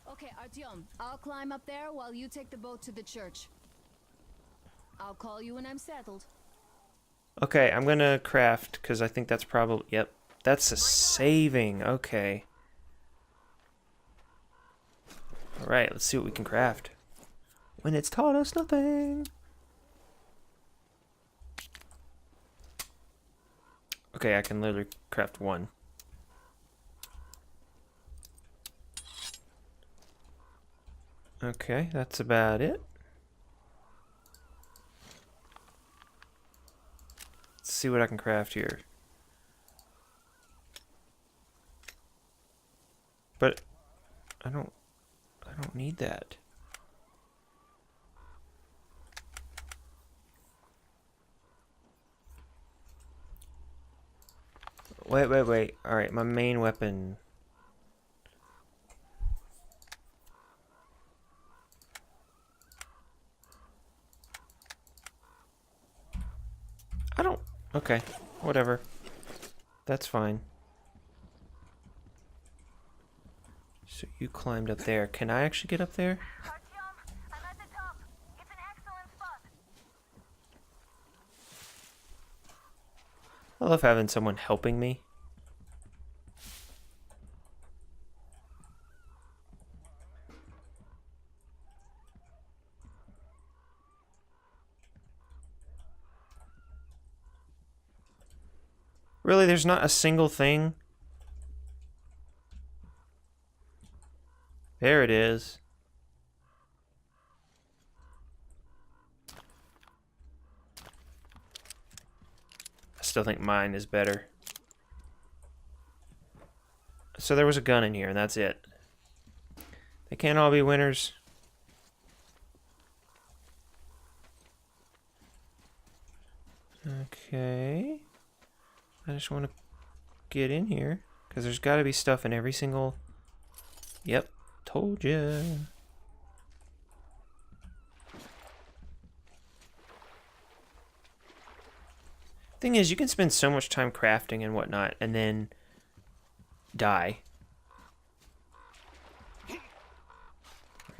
Okay, Artyom, I'll climb up there while you take the boat to the church. I'll call you when I'm settled.
Okay, I'm gonna craft, because I think that's probably... Yep, that's a saving. Okay. Alright, let's see what we can craft. When it's taught us nothing. Okay, I can literally craft one. Okay, that's about it. Let's see what I can craft here. But I don't need that. Wait. Alright, my main weapon. Okay, whatever. That's fine. So you climbed up there. Can I actually get up there?
Artyom, I'm at the top. It's an excellent spot.
I love having someone helping me. Really, there's not a single thing? There it is. I still think mine is better. So there was a gun in here, and that's it. They can't all be winners. Okay. I just want to get in here, because there's got to be stuff in every single... Yep, told ya. Thing is, you can spend so much time crafting and whatnot, and then die. Alright,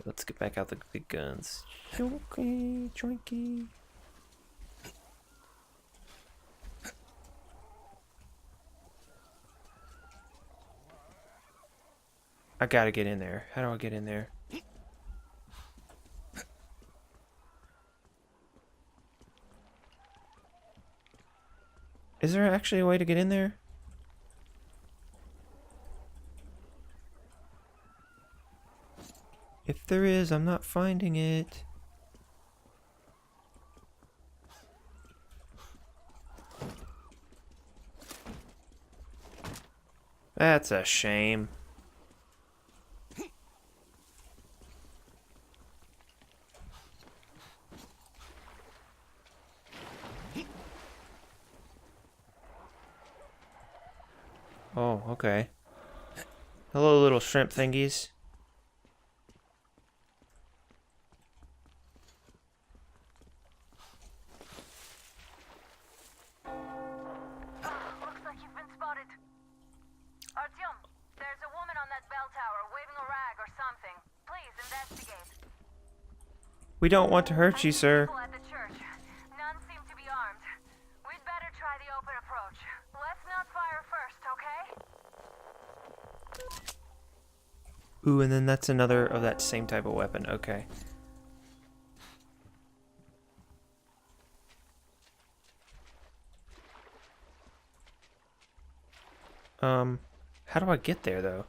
let's get back out the big guns. Chunky, chunky. I gotta get in there. How do I get in there? Is there actually a way to get in there? If there is, I'm not finding it. That's a shame. Oh, okay. Hello, little shrimp thingies.
Looks like you've been spotted. Artyom, there's a woman on that bell tower waving a rag or something. Please investigate.
We don't want to hurt you, sir.
People at the church. None seem to be armed. We'd better try the open approach. Let's not fire first, okay?
Ooh, and then that's another of that same type of weapon. Okay. How do I get there, though?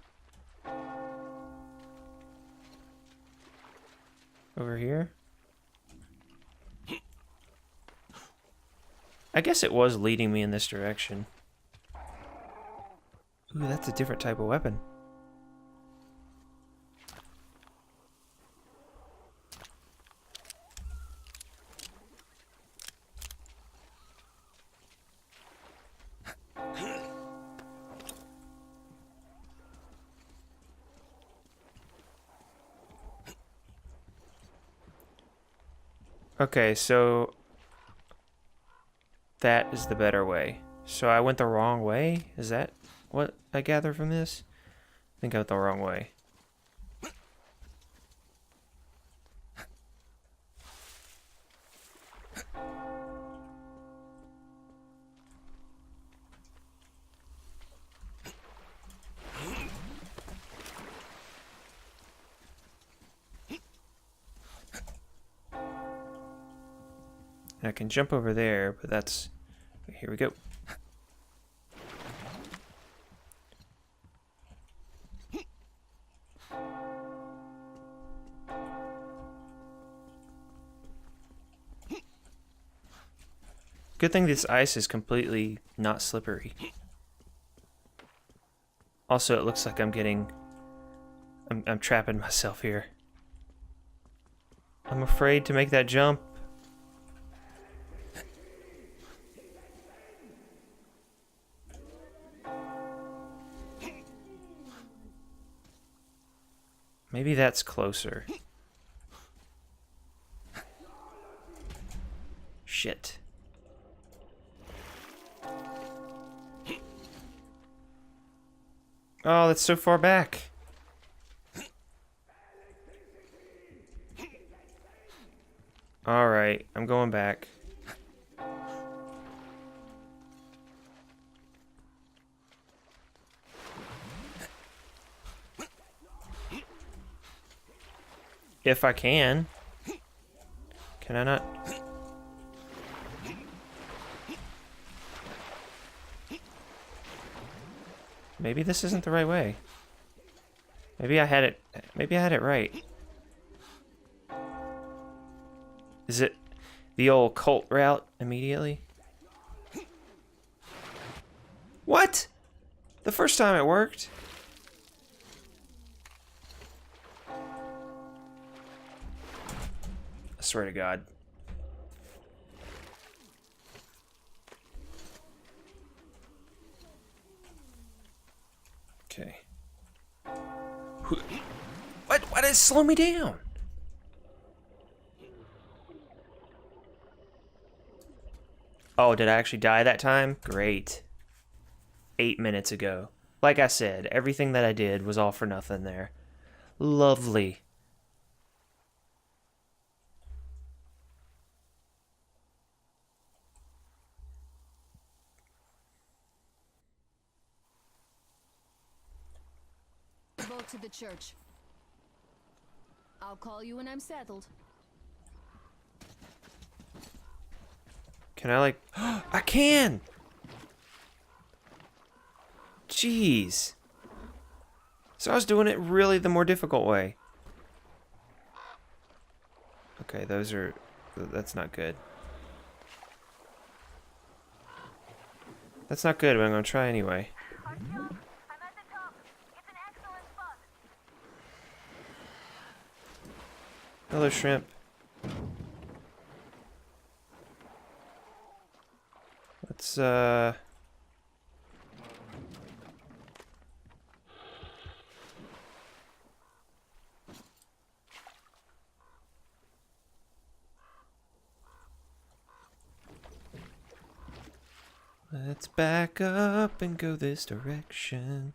Over here? I guess it was leading me in this direction. Ooh, that's a different type of weapon. Okay, so that is the better way. So I went the wrong way? Is that what I gather from this? I think I went the wrong way. I can jump over there, but that's... Here we go. Good thing this ice is completely not slippery. Also, it looks like I'm getting... I'm trapping myself here. I'm afraid to make that jump. Maybe that's closer. Shit. Oh, that's so far back. Alright, I'm going back. If I can. Can I not? Maybe this isn't the right way. Maybe I had it right. Is it the old cult route immediately? What? The first time it worked? I swear to God. Okay. What? Why did it slow me down? Oh, did I actually die that time? Great. 8 minutes ago. Like I said, everything that I did was all for nothing there. Lovely.
Go to the church. I'll call you when I'm settled.
Can I like... I can! Jeez. So I was doing it really the more difficult way. Okay, those are... That's not good. That's not good, but I'm gonna try anyway. Hello, shrimp. Let's, let's back up and go this direction.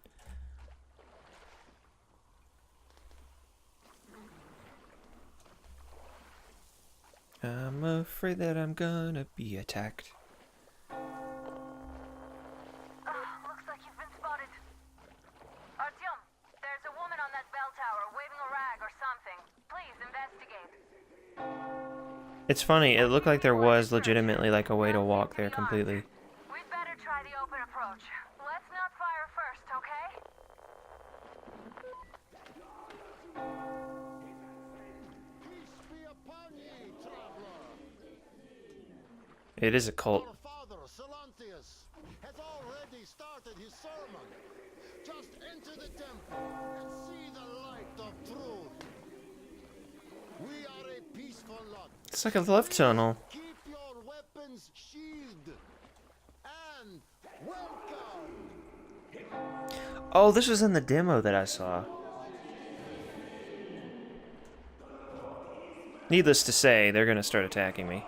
I'm afraid that I'm gonna be attacked.
Looks like you've been spotted. Artyom, there's a woman on that bell tower waving a rag or something. Please investigate.
It's funny, it looked like there was legitimately like a way to walk there completely.
We'd better try the open approach. Let's not fire first, okay?
It is a cult.
Our father, Salantius, has already started his sermon. Just enter the temple and see the light of truth. We are a peaceful lot.
It's like a love tunnel.
Keep your weapons sheathed. And welcome.
Oh, this was in the demo that I saw. Needless to say, they're gonna start attacking me.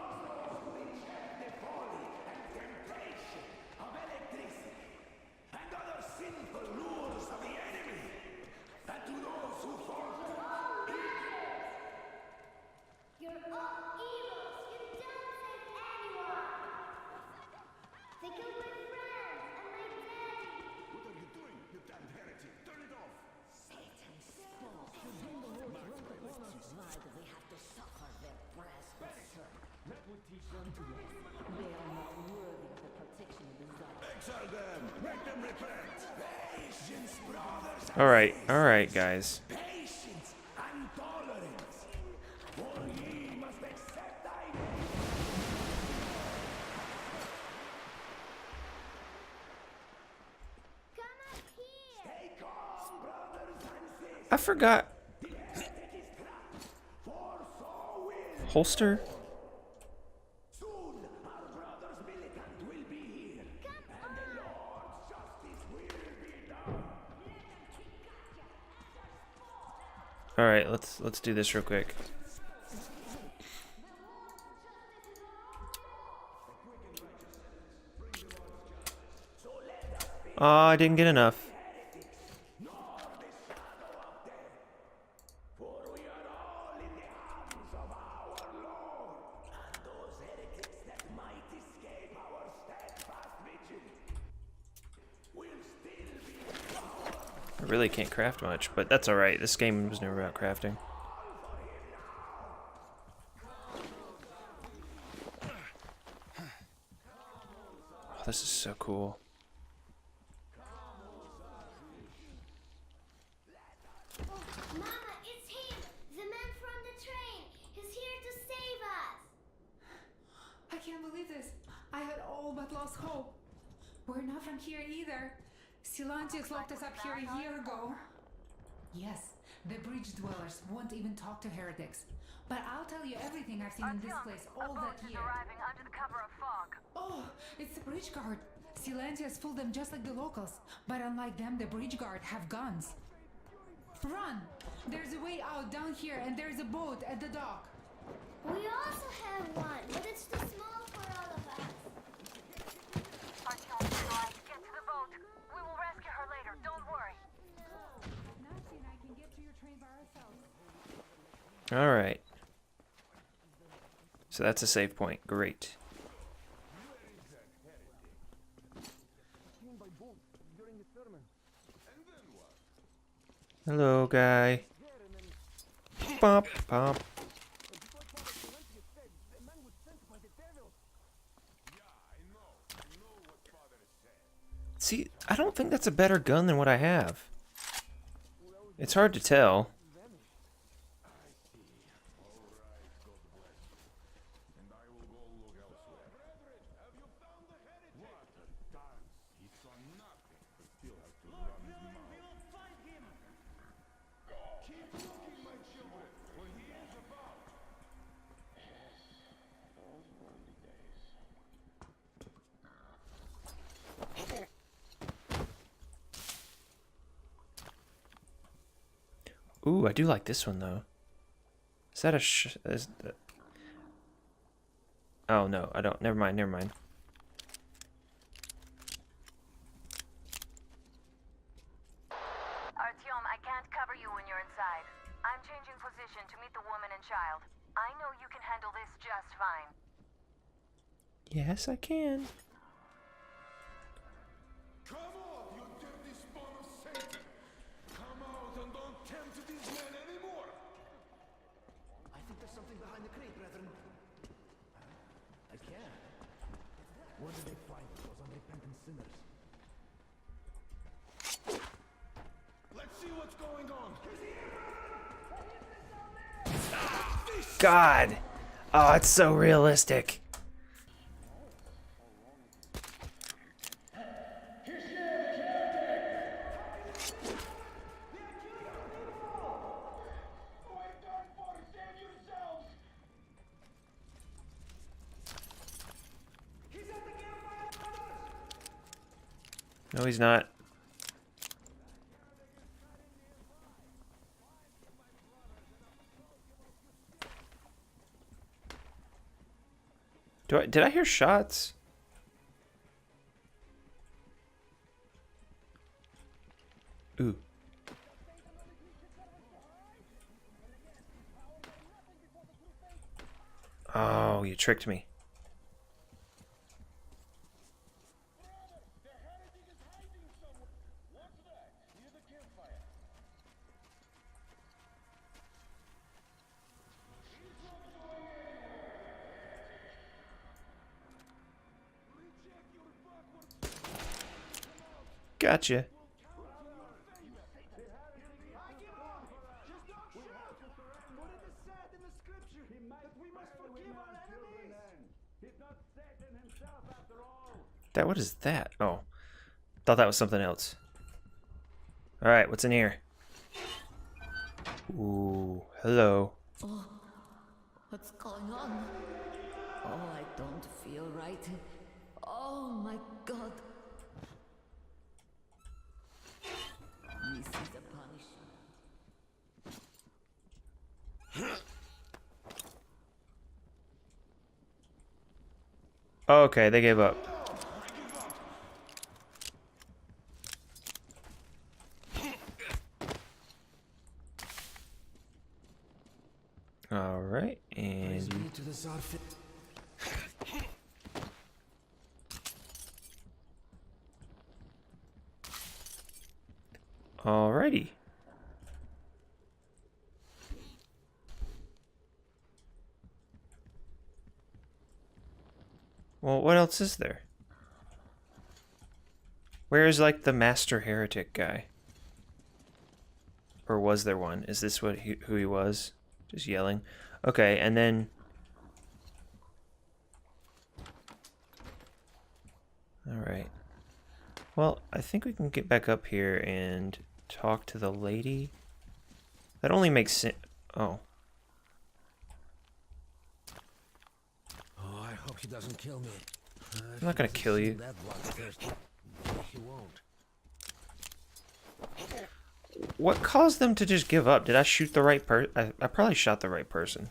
All right, guys. I forgot. Holster? All right, let's do this real quick. Oh, I didn't get enough. I really can't craft much, but that's alright. This game was never about crafting. Oh, this is so cool.
Mama, it's him! The man from the train! He's here to save us!
I can't believe this. I had all but lost hope. We're not from here either. Silantius locked us up here a year ago. Yes, the bridge dwellers won't even talk to heretics. But I'll tell you everything I've seen in this place all that year.
Arriving under the cover of fog.
Oh, it's the bridge guard. Silantius fooled them just like the locals. But unlike them, the bridge guard have guns. Run! There's a way out down here and there's a boat at the dock.
We also have one, but it's too small for all of us.
Artyom, get to the boat. We will rescue her later, don't worry.
Nancy and I can get to your train by ourselves.
Alright. So that's a save point. Great. Hello, guy. Pop, pop. See, I don't think that's a better gun than what I have. It's hard to tell. Ooh, I do like this one though. Is that a is that... Oh no, I don't. Never mind, never mind.
Artyom, I can't cover you when you're inside. I'm changing position to meet the woman and child. I know you can handle this just fine.
Yes, I can.
Come on, you dirty spawn of Satan! Come out and don't tempt these men anymore!
I think there's something behind the crate, brethren. I can't. Where did they find those unrepentant sinners?
Let's see what's going on!
God! Oh, it's so realistic. No, he's not. Did I hear shots? Ooh. Oh, you tricked me. Gotcha. What is that? Oh. Thought that was something else. Alright, what's in here? Ooh, hello.
Oh, what's going on? Oh, I don't feel right. Oh my god. This is a punishment.
Okay, they gave up. All right, and
to this outfit.
all right. Well, what else is there? Where is, like, the master heretic guy? Or was there one? Is this what who he was? Just yelling? Okay, and then... Alright. Well, I think we can get back up here and talk to the lady. That only makes sense. Oh.
Oh, I hope he doesn't kill me.
I'm not gonna kill you.
He won't.
What caused them to just give up? Did I shoot the right person? I probably shot the right person.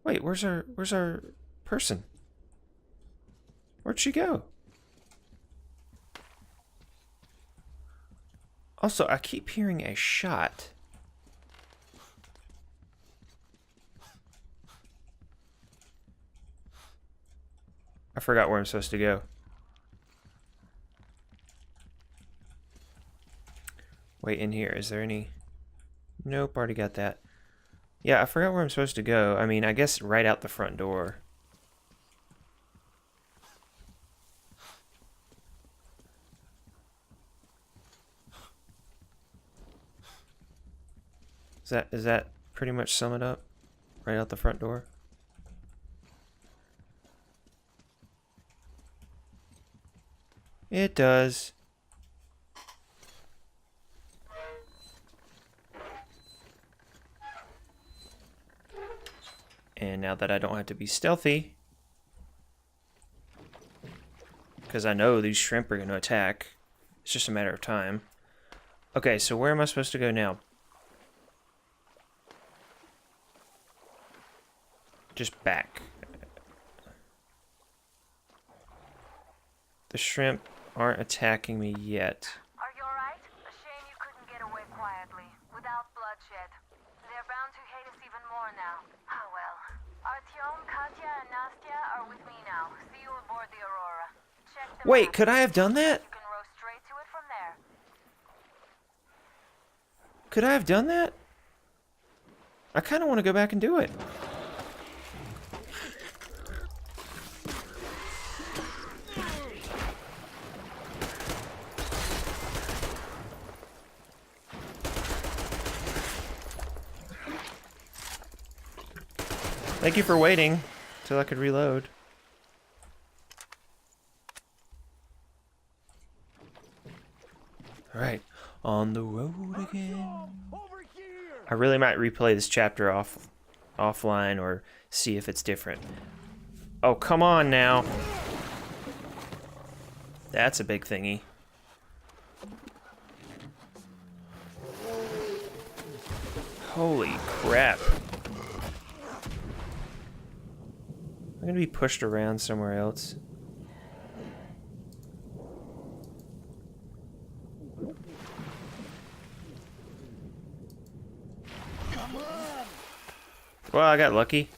Wait, where's our person? Where'd she go? Also, I keep hearing a shot. I forgot where I'm supposed to go. Wait, in here, is there any... Nope, already got that. Yeah, I forgot where I'm supposed to go. I mean, I guess right out the front door. Is that pretty much sum it up? Right out the front door? It does. And now that I don't have to be stealthy, because I know these shrimp are going to attack, it's just a matter of time. Okay, so where am I supposed to go now? Just back. The shrimp aren't attacking me yet.
Are you alright? A shame you couldn't get away quietly, without bloodshed. They're bound to hate us even more now. Oh well. Artyom, Katya, and Nastya are with me now. See you aboard the Aurora. Check them
Wait,
out.
could I have done that?
You can row straight to it from there.
Could I have done that? I kind of want to go back and do it. Thank you for waiting till I could reload. Alright, on the road again. I really might replay this chapter offline or see if it's different. Oh, come on now. That's a big thingy. Holy crap. I'm gonna be pushed around somewhere else.
Come on!
Well, I got lucky.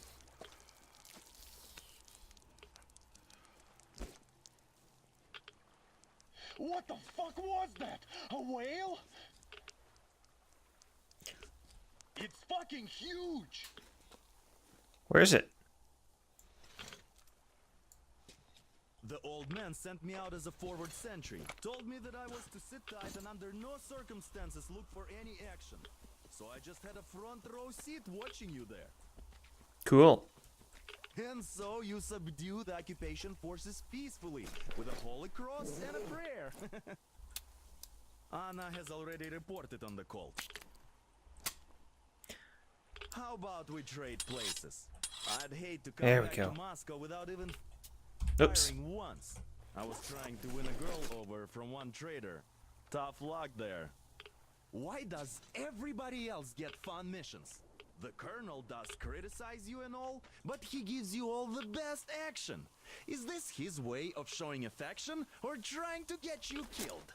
What the fuck was that? A whale? It's fucking huge!
Where is it?
The old man sent me out as a forward sentry. Told me that I was to sit tight and under no circumstances look for any action. So I just had a front row seat watching you there.
Cool.
And so you subdue the occupation forces peacefully with a holy cross and a prayer. Anna has already reported on the cult. How about we trade places? I'd hate to come back to Moscow without even firing once. I was trying to win a girl over from one trader. Tough luck there. Why does everybody else get fun missions? The colonel does criticize you and all, but he gives you all the best action. Is this his way of showing affection or trying to get you killed?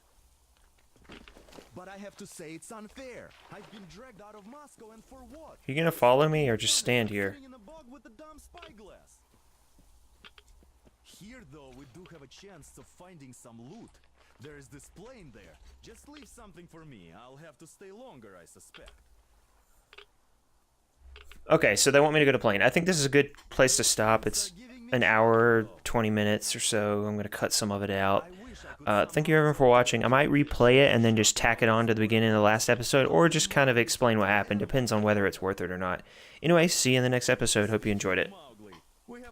But I have to say it's unfair. I've been dragged out of Moscow, and for what?
You gonna follow me or just stand here?
In a bog with a dumb spyglass. Here, though, we do have a chance of finding some loot. There is this plane there. Just leave something for me. I'll have to stay longer, I suspect.
Okay, so they want me to go to plane. I think this is a good place to stop. It's an hour, 20 minutes or so. I'm going to cut some of it out. Thank you everyone for watching. I might replay it and then just tack it on to the beginning of the last episode, or just kind of explain what happened. Depends on whether it's worth it or not. Anyway, see you in the next episode. Hope you enjoyed it.